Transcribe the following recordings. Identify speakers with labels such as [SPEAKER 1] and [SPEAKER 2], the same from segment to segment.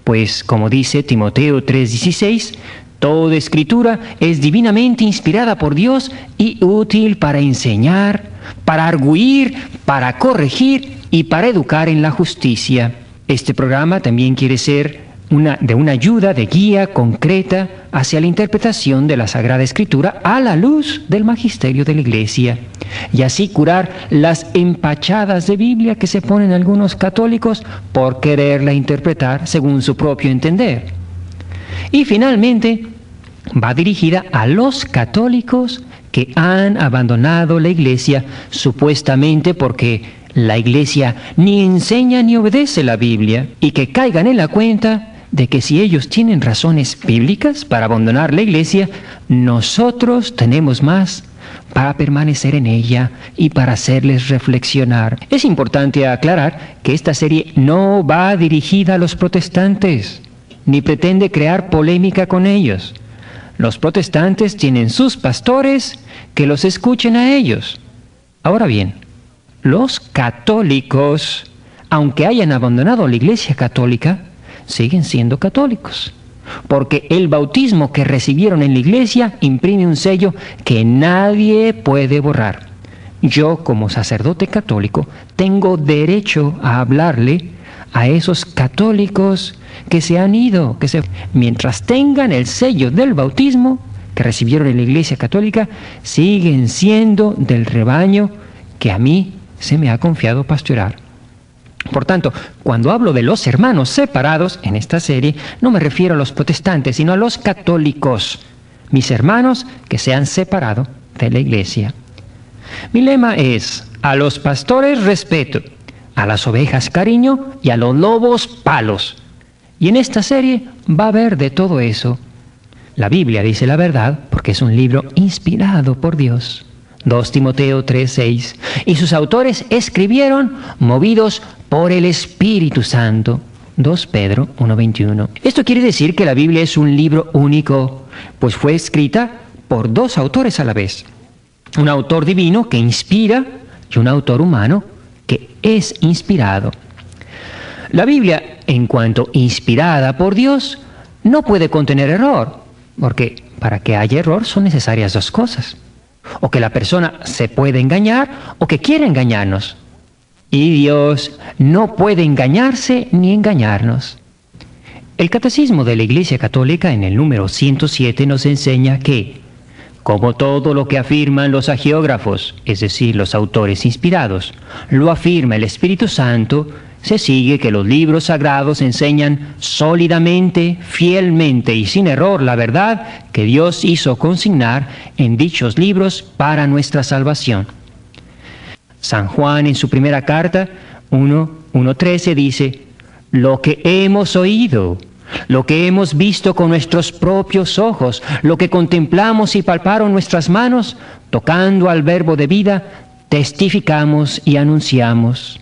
[SPEAKER 1] Pues, como dice Timoteo 3:16, toda escritura es divinamente inspirada por Dios y útil para enseñar, para argüir, para corregir y para educar en la justicia. Este programa también quiere ser una ayuda de guía concreta hacia la interpretación de la Sagrada Escritura a la luz del magisterio de la Iglesia, y así curar las empachadas de Biblia que se ponen algunos católicos por quererla interpretar según su propio entender. Y finalmente, va dirigida a los católicos que han abandonado la Iglesia supuestamente porque la Iglesia ni enseña ni obedece la Biblia, y que caigan en la cuenta de que si ellos tienen razones bíblicas para abandonar la Iglesia, nosotros tenemos más para permanecer en ella y para hacerles reflexionar. Es importante aclarar que esta serie no va dirigida a los protestantes, ni pretende crear polémica con ellos. Los protestantes tienen sus pastores que los escuchen a ellos. Ahora bien, los católicos, aunque hayan abandonado la Iglesia católica, siguen siendo católicos, porque el bautismo que recibieron en la Iglesia imprime un sello que nadie puede borrar. Yo, como sacerdote católico, tengo derecho a hablarle a esos católicos que se han ido, mientras tengan el sello del bautismo que recibieron en la Iglesia católica, siguen siendo del rebaño que a mí se me ha confiado pastorear. Por tanto, cuando hablo de los hermanos separados en esta serie, no me refiero a los protestantes, sino a los católicos, mis hermanos que se han separado de la Iglesia. Mi lema es: a los pastores respeto, a las ovejas cariño y a los lobos palos. Y en esta serie va a haber de todo eso. La Biblia dice la verdad porque es un libro inspirado por Dios. 2 Timoteo 3:6. Y sus autores escribieron movidos por el Espíritu Santo. 2 Pedro 1:21. Esto quiere decir que la Biblia es un libro único, pues fue escrita por dos autores a la vez. Un autor divino que inspira y un autor humano que es inspirado. La Biblia, en cuanto inspirada por Dios, no puede contener error, porque para que haya error son necesarias dos cosas: o que la persona se puede engañar o que quiere engañarnos. Y Dios no puede engañarse ni engañarnos. El Catecismo de la Iglesia Católica, en el número 107, nos enseña que, como todo lo que afirman los hagiógrafos, es decir, los autores inspirados, lo afirma el Espíritu Santo, se sigue que los libros sagrados enseñan sólidamente, fielmente y sin error la verdad que Dios hizo consignar en dichos libros para nuestra salvación. San Juan, en su primera carta, 1:13, dice: lo que hemos oído, lo que hemos visto con nuestros propios ojos, lo que contemplamos y palparon nuestras manos, tocando al Verbo de vida, testificamos y anunciamos.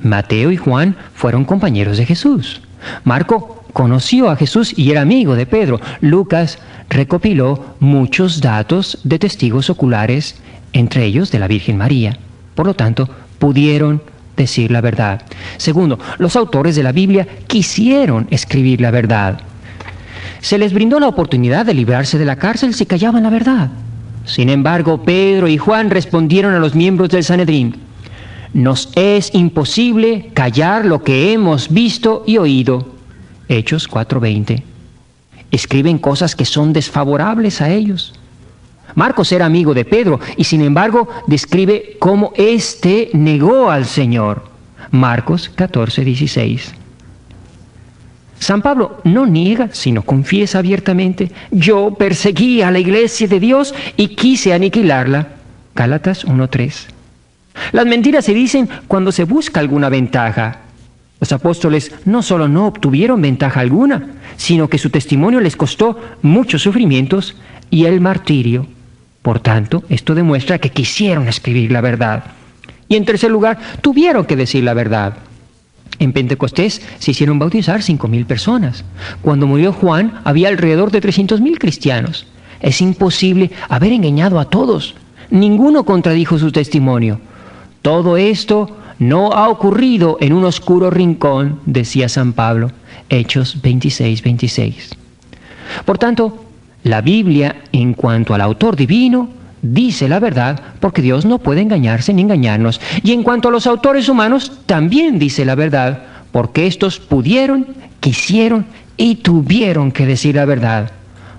[SPEAKER 1] Mateo y Juan fueron compañeros de Jesús. Marco conoció a Jesús y era amigo de Pedro. Lucas recopiló muchos datos de testigos oculares, entre ellos de la Virgen María. Por lo tanto, pudieron decir la verdad. Segundo, los autores de la Biblia quisieron escribir la verdad. Se les brindó la oportunidad de librarse de la cárcel si callaban la verdad. Sin embargo, Pedro y Juan respondieron a los miembros del Sanedrín: nos es imposible callar lo que hemos visto y oído. Hechos 4:20. Escriben cosas que son desfavorables a ellos. Marcos era amigo de Pedro y sin embargo describe cómo éste negó al Señor. Marcos 14:16. San Pablo no niega, sino confiesa abiertamente: yo perseguí a la iglesia de Dios y quise aniquilarla. Gálatas 1:3. Las mentiras se dicen cuando se busca alguna ventaja. Los apóstoles no solo no obtuvieron ventaja alguna, sino que su testimonio les costó muchos sufrimientos y el martirio. Por tanto, esto demuestra que quisieron escribir la verdad. Y en tercer lugar, tuvieron que decir la verdad. En Pentecostés se hicieron bautizar 5,000 personas. Cuando murió Juan, había alrededor de 300,000 cristianos. Es imposible haber engañado a todos. Ninguno contradijo su testimonio. Todo esto no ha ocurrido en un oscuro rincón, decía San Pablo, Hechos 26, 26. Por tanto, la Biblia, en cuanto al autor divino, dice la verdad, porque Dios no puede engañarse ni engañarnos. Y en cuanto a los autores humanos, también dice la verdad, porque estos pudieron, quisieron y tuvieron que decir la verdad.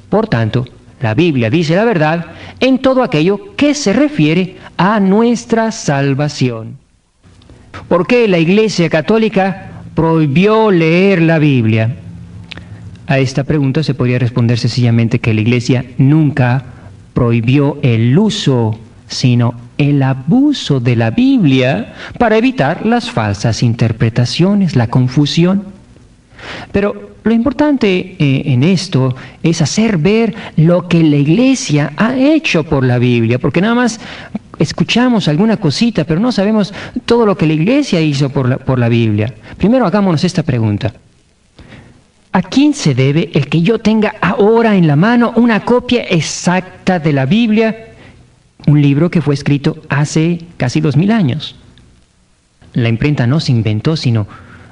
[SPEAKER 1] Por tanto, la Biblia dice la verdad en todo aquello que se refiere a nuestra salvación. ¿Por qué la Iglesia Católica prohibió leer la Biblia? A esta pregunta se podría responder sencillamente que la Iglesia nunca prohibió el uso, sino el abuso de la Biblia para evitar las falsas interpretaciones, la confusión. Pero lo importante en esto es hacer ver lo que la Iglesia ha hecho por la Biblia, porque nada más escuchamos alguna cosita, pero no sabemos todo lo que la Iglesia hizo por la Biblia. Primero hagámonos esta pregunta. ¿A quién se debe el que yo tenga ahora en la mano una copia exacta de la Biblia? Un libro que fue escrito hace casi 2000 años. La imprenta no se inventó sino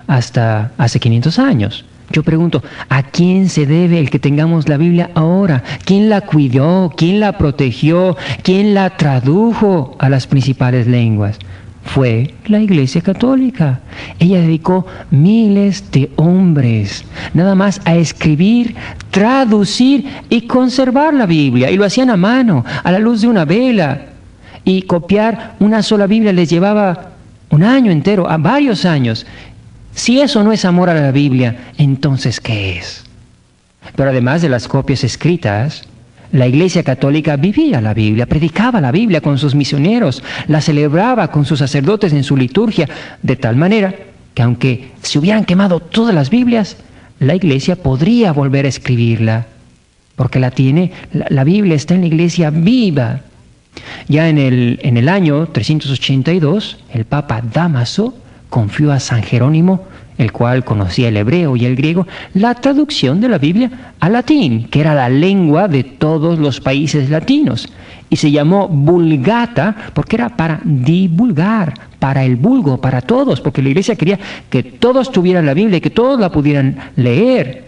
[SPEAKER 1] hasta hace 500 años. Yo pregunto, ¿a quién se debe el que tengamos la Biblia ahora? ¿Quién la cuidó? ¿Quién la protegió? ¿Quién la tradujo a las principales lenguas? Fue la Iglesia Católica. Ella dedicó miles de hombres nada más a escribir, traducir y conservar la Biblia. Y lo hacían a mano, a la luz de una vela. Y copiar una sola Biblia les llevaba un año entero, a varios años. Si eso no es amor a la Biblia, entonces ¿qué es? Pero además de las copias escritas, la Iglesia Católica vivía la Biblia, predicaba la Biblia con sus misioneros, la celebraba con sus sacerdotes en su liturgia, de tal manera que aunque se hubieran quemado todas las Biblias, la Iglesia podría volver a escribirla, porque la Biblia está en la Iglesia viva. Ya en el año 382, el Papa Dámaso confió a San Jerónimo, el cual conocía el hebreo y el griego, la traducción de la Biblia al latín, que era la lengua de todos los países latinos. Y se llamó Vulgata porque era para divulgar, para el vulgo, para todos, porque la Iglesia quería que todos tuvieran la Biblia y que todos la pudieran leer.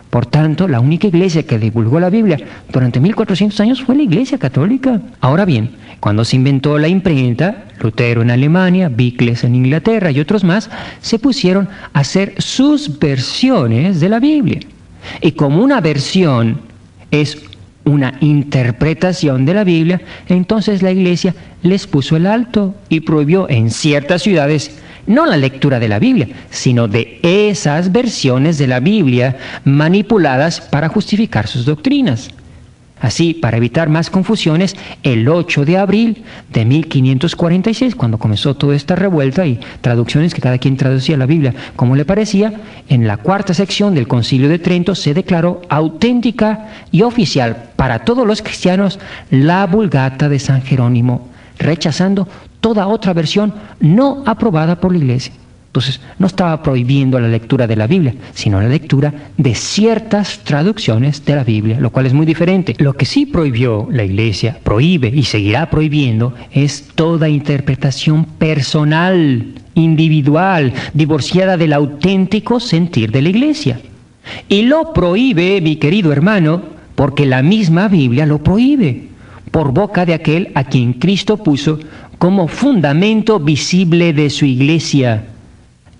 [SPEAKER 1] Por tanto, la única iglesia que divulgó la Biblia durante 1400 años fue la Iglesia Católica. Ahora bien, cuando se inventó la imprenta, Lutero en Alemania, Bicles en Inglaterra y otros más, se pusieron a hacer sus versiones de la Biblia. Y como una versión es una interpretación de la Biblia, entonces la Iglesia les puso el alto y prohibió en ciertas ciudades no la lectura de la Biblia, sino de esas versiones de la Biblia manipuladas para justificar sus doctrinas. Así, para evitar más confusiones, el 8 de abril de 1546, cuando comenzó toda esta revuelta y traducciones que cada quien traducía la Biblia como le parecía, en la cuarta sección del Concilio de Trento se declaró auténtica y oficial para todos los cristianos la Vulgata de San Jerónimo, rechazando toda otra versión no aprobada por la Iglesia. Entonces, no estaba prohibiendo la lectura de la Biblia, sino la lectura de ciertas traducciones de la Biblia, lo cual es muy diferente. Lo que sí prohibió la Iglesia, prohíbe y seguirá prohibiendo, es toda interpretación personal, individual, divorciada del auténtico sentir de la Iglesia. Y lo prohíbe, mi querido hermano, porque la misma Biblia lo prohíbe, por boca de aquel a quien Cristo puso como fundamento visible de su Iglesia.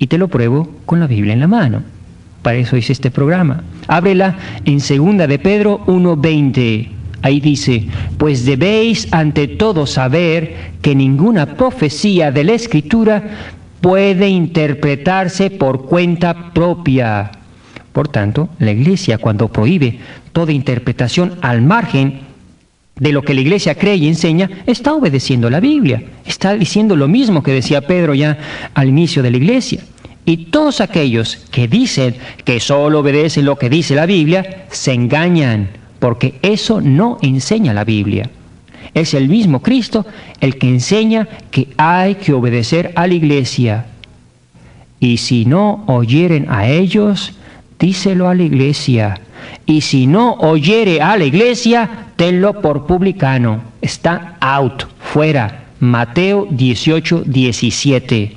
[SPEAKER 1] Y te lo pruebo con la Biblia en la mano. Para eso hice este programa. Ábrela en 2 de Pedro 1:20. Ahí dice, pues debéis ante todo saber que ninguna profecía de la Escritura puede interpretarse por cuenta propia. Por tanto, la Iglesia, cuando prohíbe toda interpretación al margen de lo que la Iglesia cree y enseña, está obedeciendo la Biblia. Está diciendo lo mismo que decía Pedro ya al inicio de la Iglesia. Y todos aquellos que dicen que solo obedecen lo que dice la Biblia, se engañan, porque eso no enseña la Biblia. Es el mismo Cristo el que enseña que hay que obedecer a la Iglesia. Y si no oyeren a ellos, díselo a la Iglesia. Y si no oyere a la Iglesia, tenlo por publicano. Está out, fuera. Mateo 18:17.